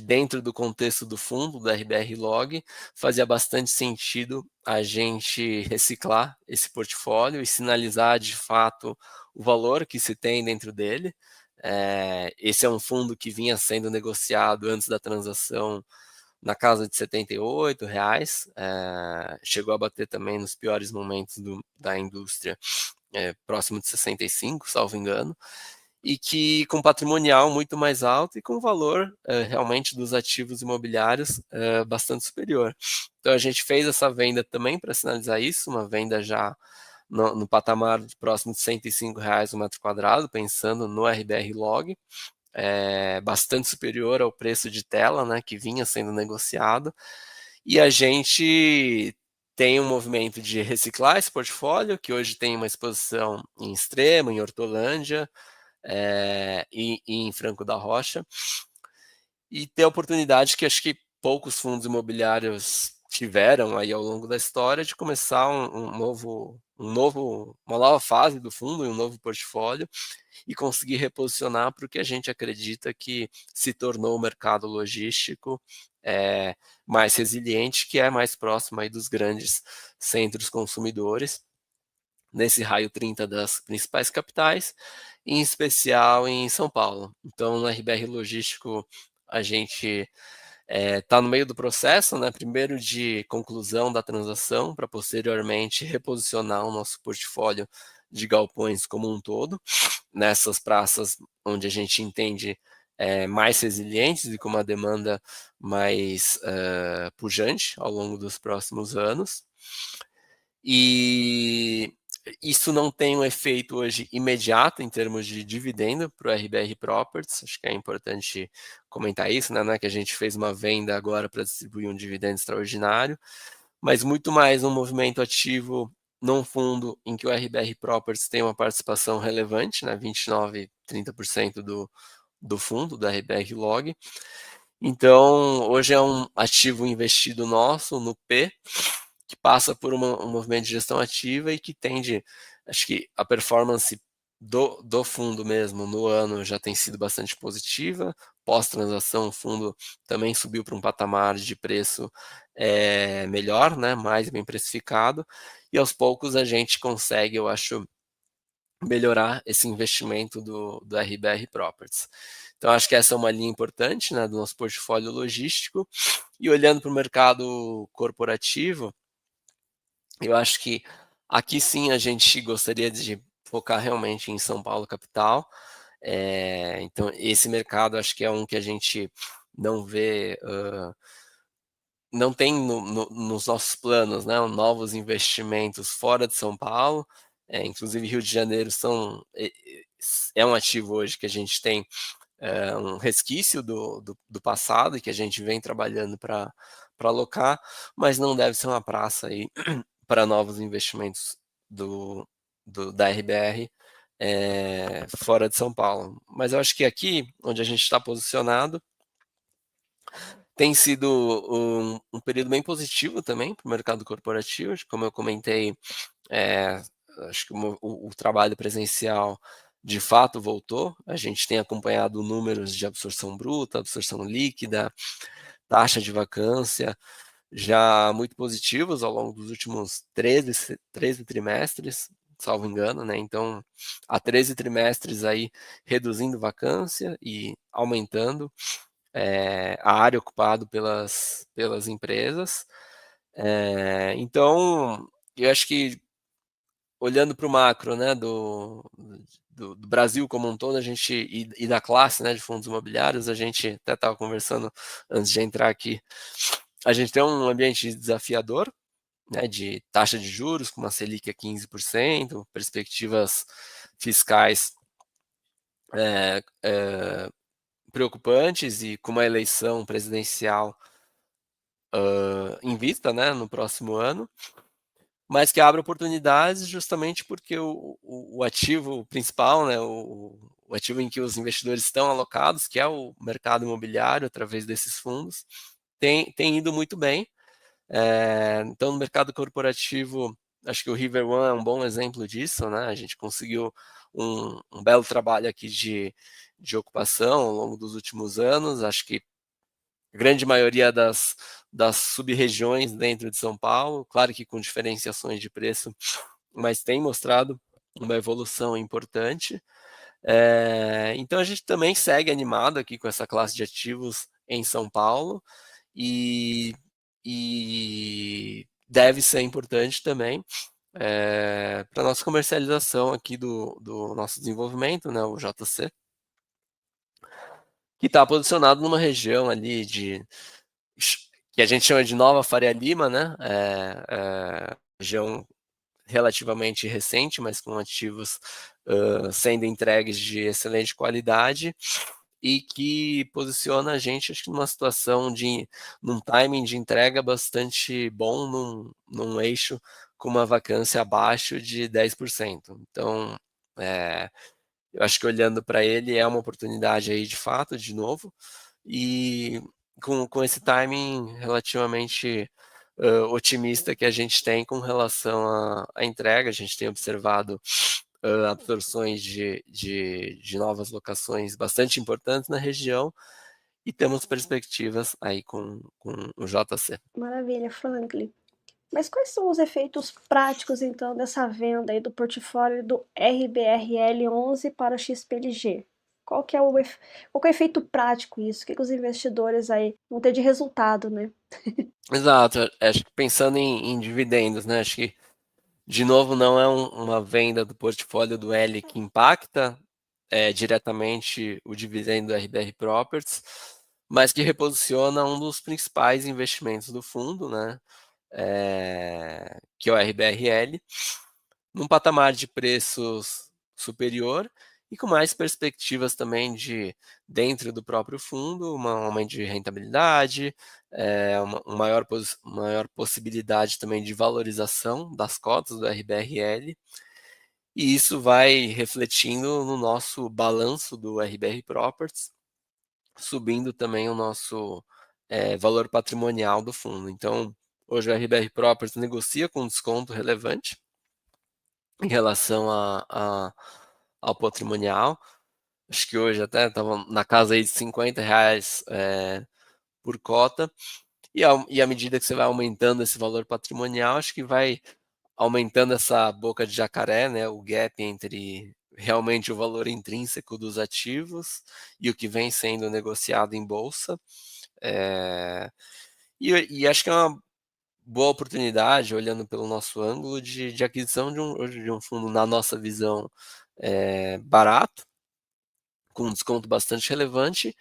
dentro do contexto do fundo, da RBR Log, fazia bastante sentido a gente reciclar esse portfólio e sinalizar de fato o valor que se tem dentro dele. Esse é um fundo que vinha sendo negociado antes da transação na casa de R$ 78, chegou a bater também nos piores momentos da indústria, próximo de 65, salvo engano, e que com patrimonial muito mais alto e com valor realmente dos ativos imobiliários bastante superior. Então a gente fez essa venda também para sinalizar isso, uma venda já no patamar próximo de R$ 105 o metro quadrado, pensando no RBR Log, bastante superior ao preço de tela, né, que vinha sendo negociado, e a gente tem um movimento de reciclar esse portfólio, que hoje tem uma exposição em Extrema, em Hortolândia, e em Franco da Rocha, e ter a oportunidade que acho que poucos fundos imobiliários tiveram aí ao longo da história de começar uma nova fase do fundo, um novo portfólio, e conseguir reposicionar para o que a gente acredita que se tornou o mercado logístico mais resiliente, que é mais próximo aí dos grandes centros consumidores, nesse raio 30 das principais capitais, em especial em São Paulo. Então, no RBR Logístico, a gente está no meio do processo, né? Primeiro de conclusão da transação, para posteriormente reposicionar o nosso portfólio de galpões como um todo, nessas praças onde a gente entende mais resilientes e com uma demanda mais pujante ao longo dos próximos anos. E isso não tem um efeito hoje imediato em termos de dividendo para o RBR Properties, acho que é importante comentar isso, né? Não é que a gente fez uma venda agora para distribuir um dividendo extraordinário, mas muito mais um movimento ativo num fundo em que o RBR Properties tem uma participação relevante, né? 29%, 30% do fundo, da RBR Log. Então, hoje é um ativo investido nosso no P, que passa por um movimento de gestão ativa e que tende, acho que a performance do fundo mesmo no ano já tem sido bastante positiva. Pós-transação, o fundo também subiu para um patamar de preço melhor, né, mais bem precificado, e aos poucos a gente consegue, eu acho, melhorar esse investimento do RBR Properties. Então, acho que essa é uma linha importante, né, do nosso portfólio logístico. E olhando para o mercado corporativo, eu acho que aqui sim a gente gostaria de focar realmente em São Paulo capital. Então, esse mercado acho que é um que a gente não vê, não tem nos nossos planos, né, novos investimentos fora de São Paulo. Inclusive Rio de Janeiro é um ativo hoje que a gente tem um resquício do passado e que a gente vem trabalhando para alocar, mas não deve ser uma praça aí para novos investimentos da RBR fora de São Paulo. Mas eu acho que aqui, onde a gente está posicionado, tem sido um período bem positivo também para o mercado corporativo. Como eu comentei, acho que o trabalho presencial de fato voltou. A gente tem acompanhado números de absorção bruta, absorção líquida, taxa de vacância, já muito positivos ao longo dos últimos 13 trimestres, salvo engano, né? Então, há 13 trimestres aí reduzindo vacância e aumentando a área ocupada pelas empresas. Então, eu acho que olhando para o macro, né, do Brasil como um todo, a gente e da classe, né, de fundos imobiliários, a gente até estava conversando antes de entrar aqui, a gente tem um ambiente desafiador, né, de taxa de juros com uma Selic a 15%, perspectivas fiscais preocupantes e com uma eleição presidencial em vista, né, no próximo ano, mas que abre oportunidades justamente porque o ativo principal, né, o ativo em que os investidores estão alocados, que é o mercado imobiliário, através desses fundos, tem ido muito bem. Então, no mercado corporativo, acho que o River One é um bom exemplo disso, né? A gente conseguiu um belo trabalho aqui de ocupação ao longo dos últimos anos. Acho que a grande maioria das sub-regiões dentro de São Paulo, claro que com diferenciações de preço, mas tem mostrado uma evolução importante. Então a gente também segue animado aqui com essa classe de ativos em São Paulo e, e deve ser importante também para a nossa comercialização aqui do nosso desenvolvimento, né, o JC, que está posicionado numa região ali que a gente chama de Nova Faria Lima, né? Região relativamente recente, mas com ativos sendo entregues de excelente qualidade e que posiciona a gente, acho que numa situação num timing de entrega bastante bom, num eixo com uma vacância abaixo de 10%. Então, eu acho que olhando para ele é uma oportunidade aí de fato, de novo, e com esse timing relativamente otimista que a gente tem com relação à entrega, a gente tem observado absorções de novas locações bastante importantes na região e temos perspectivas aí com o JC. Maravilha, Franklin. Mas quais são os efeitos práticos, então, dessa venda aí do portfólio do RBRL11 para o XPLG? Qual que é o efeito prático isso? O que os investidores aí vão ter de resultado, né? Exato, acho que pensando em dividendos, né? Acho que, de novo, não é uma venda do portfólio do L que impacta diretamente o dividendo do RBR Properties, mas que reposiciona um dos principais investimentos do fundo, né? Que é o RBRL, num patamar de preços superior e com mais perspectivas também dentro do próprio fundo, um aumento de rentabilidade, uma maior possibilidade também de valorização das cotas do RBRL, e isso vai refletindo no nosso balanço do RBR Properties, subindo também o nosso valor patrimonial do fundo. Então, hoje o RBR Properties negocia com desconto relevante em relação ao patrimonial. Acho que hoje até estava na casa aí de R$ 50 por cota. E à medida que você vai aumentando esse valor patrimonial, acho que vai aumentando essa boca de jacaré, né, o gap entre realmente o valor intrínseco dos ativos e o que vem sendo negociado em bolsa. E acho que é uma boa oportunidade, olhando pelo nosso ângulo, de aquisição de um fundo, na nossa visão, barato, com um desconto bastante relevante,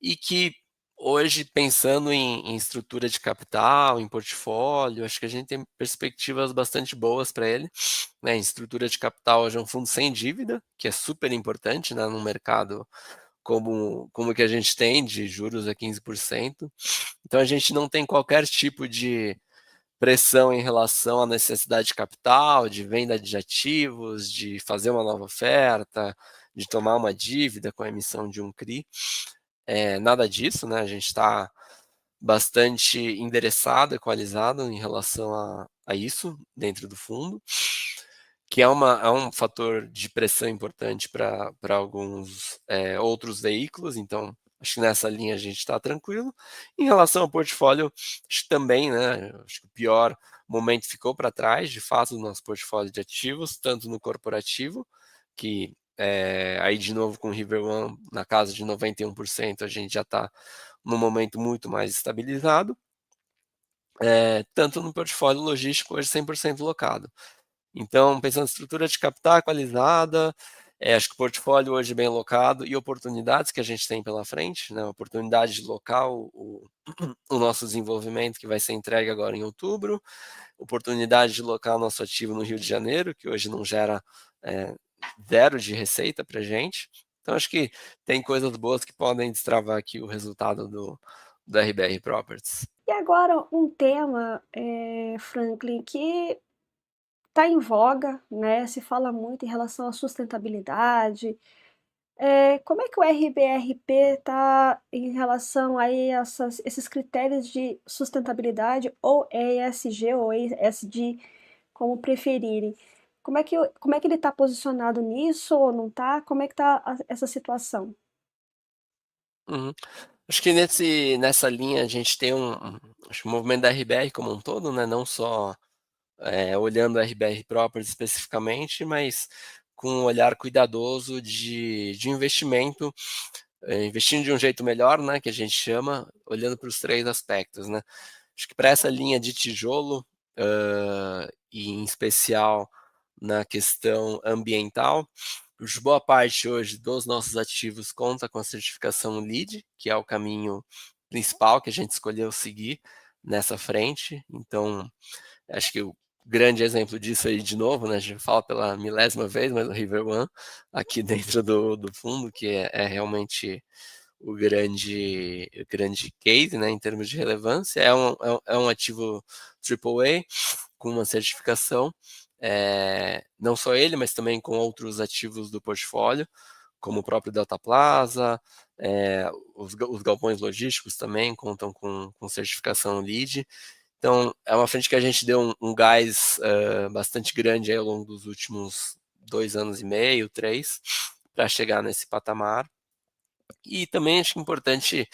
e que hoje, pensando em estrutura de capital, em portfólio, acho que a gente tem perspectivas bastante boas para ele. Né? Em estrutura de capital, hoje é um fundo sem dívida, que é super importante, né, num mercado como o que a gente tem, de juros a 15%. Então, a gente não tem qualquer tipo de pressão em relação à necessidade de capital, de venda de ativos, de fazer uma nova oferta, de tomar uma dívida com a emissão de um CRI. Nada disso, né? A gente está bastante endereçado, equalizado em relação a isso dentro do fundo, que é um fator de pressão importante para alguns outros veículos. Então, acho que nessa linha a gente está tranquilo. Em relação ao portfólio, acho que também, né? Acho que o pior momento ficou para trás, de fato, do nosso portfólio de ativos, tanto no corporativo, que aí de novo com o River One na casa de 91%, a gente já está num momento muito mais estabilizado, tanto no portfólio logístico hoje 100% locado. Então, pensando em estrutura de capital equalizada, acho que o portfólio hoje bem locado e oportunidades que a gente tem pela frente, né? Oportunidade de locar o nosso desenvolvimento, que vai ser entregue agora em outubro, oportunidade de locar o nosso ativo no Rio de Janeiro, que hoje não gera zero de receita para a gente. Então, acho que tem coisas boas que podem destravar aqui o resultado do RBR Properties. E agora um tema, Franklin, que está em voga, né? Se fala muito em relação à sustentabilidade. Como é que o RBRP está em relação a esses critérios de sustentabilidade, ou ESG ou ESG, como preferirem? Como é que ele está posicionado nisso ou não está? Como é que está essa situação? Uhum. Acho que nessa linha a gente tem acho que o movimento da RBR como um todo, né, não só olhando a RBR Properties especificamente, mas com um olhar cuidadoso de investimento, investindo de um jeito melhor, né, que a gente chama, olhando para os 3 aspectos, né. Acho que para essa linha de tijolo, e em especial na questão ambiental, de boa parte hoje dos nossos ativos conta com a certificação LEED, que é o caminho principal que a gente escolheu seguir nessa frente. Então, acho que o grande exemplo disso aí, de novo, né, a gente fala pela milésima vez, mas o River One, aqui dentro do fundo, que é realmente o grande case, né, em termos de relevância. É um ativo AAA, com uma certificação, não só ele, mas também com outros ativos do portfólio, como o próprio Delta Plaza, os galpões logísticos também contam com certificação LEED. Então, é uma frente que a gente deu um gás bastante grande aí ao longo dos últimos 2 anos e meio, 3, para chegar nesse patamar. E também acho importante,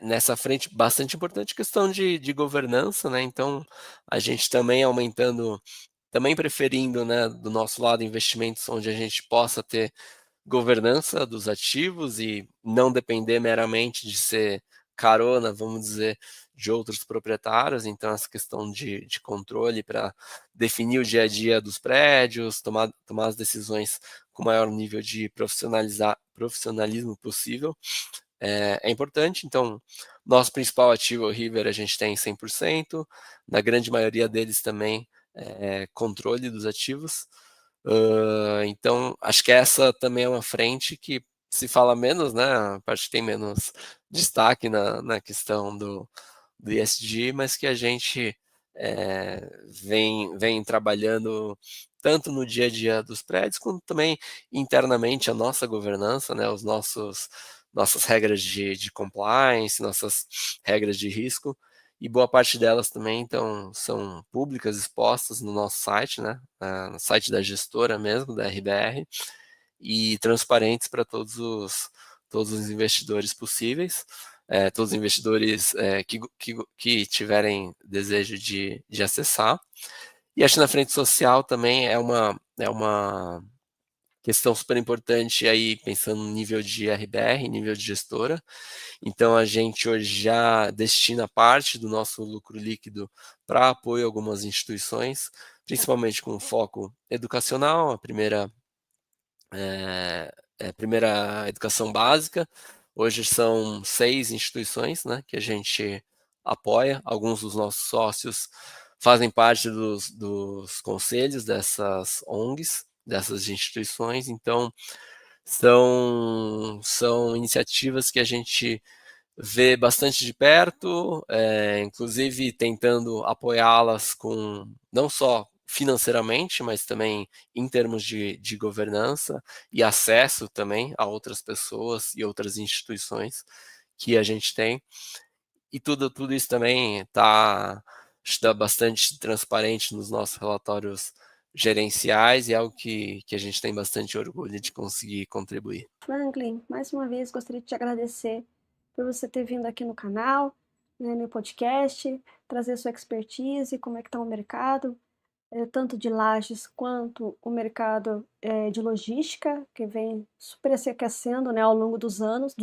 nessa frente, bastante importante, questão de governança, né? Então, a gente também aumentando, também preferindo, né, do nosso lado, investimentos onde a gente possa ter governança dos ativos e não depender meramente de ser carona, vamos dizer, de outros proprietários. Então, essa questão de controle para definir o dia a dia dos prédios, tomar as decisões com o maior nível de profissionalismo possível, é importante. Então, nosso principal ativo, o River, a gente tem 100%, na grande maioria deles também, controle dos ativos. Então, acho que essa também é uma frente que se fala menos, né, a parte que tem menos destaque na questão do ESG, mas que a gente vem trabalhando tanto no dia a dia dos prédios, quanto também internamente a nossa governança, né, nossas regras de compliance, nossas regras de risco, e boa parte delas também então são públicas, expostas no nosso site, né, no site da gestora mesmo, da RBR, e transparentes para todos os investidores possíveis, todos os investidores que tiverem desejo de acessar. E acho que na frente social também é uma questão super importante aí, pensando no nível de RBR, nível de gestora. Então, a gente hoje já destina parte do nosso lucro líquido para apoio a algumas instituições, principalmente com foco educacional, a primeira educação básica. Hoje são 6 instituições, né, que a gente apoia. Alguns dos nossos sócios fazem parte dos conselhos dessas ONGs, dessas instituições. Então, são iniciativas que a gente vê bastante de perto, inclusive tentando apoiá-las com não só financeiramente, mas também em termos de governança e acesso também a outras pessoas e outras instituições que a gente tem. E tudo isso também está bastante transparente nos nossos relatórios gerenciais, e é algo que a gente tem bastante orgulho de conseguir contribuir. Franklin, mais uma vez gostaria de te agradecer por você ter vindo aqui no canal, né, no podcast, trazer sua expertise, como é que está o mercado, tanto de lajes quanto o mercado de logística, que vem super se aquecendo, né, ao longo dos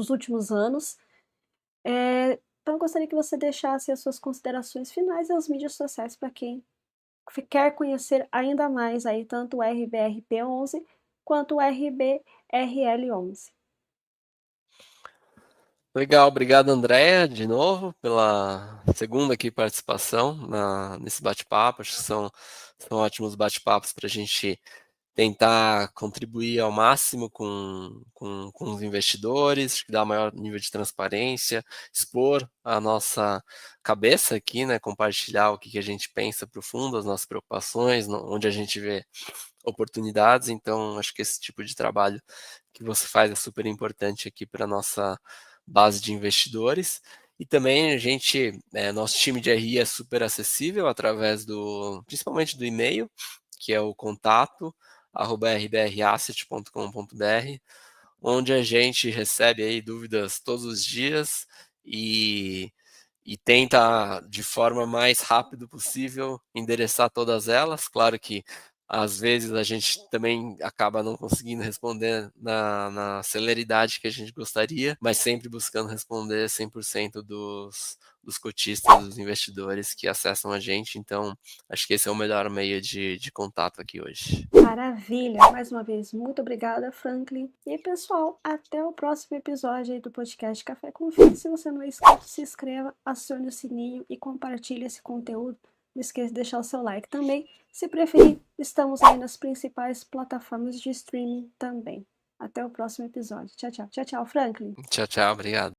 últimos anos. Então, eu gostaria que você deixasse as suas considerações finais e as mídias sociais para quem quer conhecer ainda mais aí tanto o RBRP11 quanto o RBRL11. Legal, obrigado, Andréa, de novo, pela segunda aqui participação nesse bate-papo. Acho que são ótimos bate-papos para a gente tentar contribuir ao máximo com os investidores, dar maior nível de transparência, expor a nossa cabeça aqui, né, compartilhar o que a gente pensa para o fundo, as nossas preocupações, onde a gente vê oportunidades. Então, acho que esse tipo de trabalho que você faz é super importante aqui para a nossa base de investidores. E também a gente, nosso time de RI é super acessível através principalmente do e-mail, que é o contato@rbrasset.com.br, onde a gente recebe aí dúvidas todos os dias e tenta, de forma mais rápida possível, endereçar todas elas. Claro que às vezes a gente também acaba não conseguindo responder na celeridade que a gente gostaria, mas sempre buscando responder 100% dos cotistas, dos investidores que acessam a gente. Então, acho que esse é o melhor meio de contato aqui hoje. Maravilha! Mais uma vez, muito obrigada, Franklin. E pessoal, até o próximo episódio aí do podcast Café com Fim. Se você não é inscrito, se inscreva, acione o sininho e compartilhe esse conteúdo. Não esqueça de deixar o seu like também. Se preferir, estamos aí nas principais plataformas de streaming também. Até o próximo episódio. Tchau, tchau. Tchau, tchau, Franklin. Tchau, tchau, obrigado.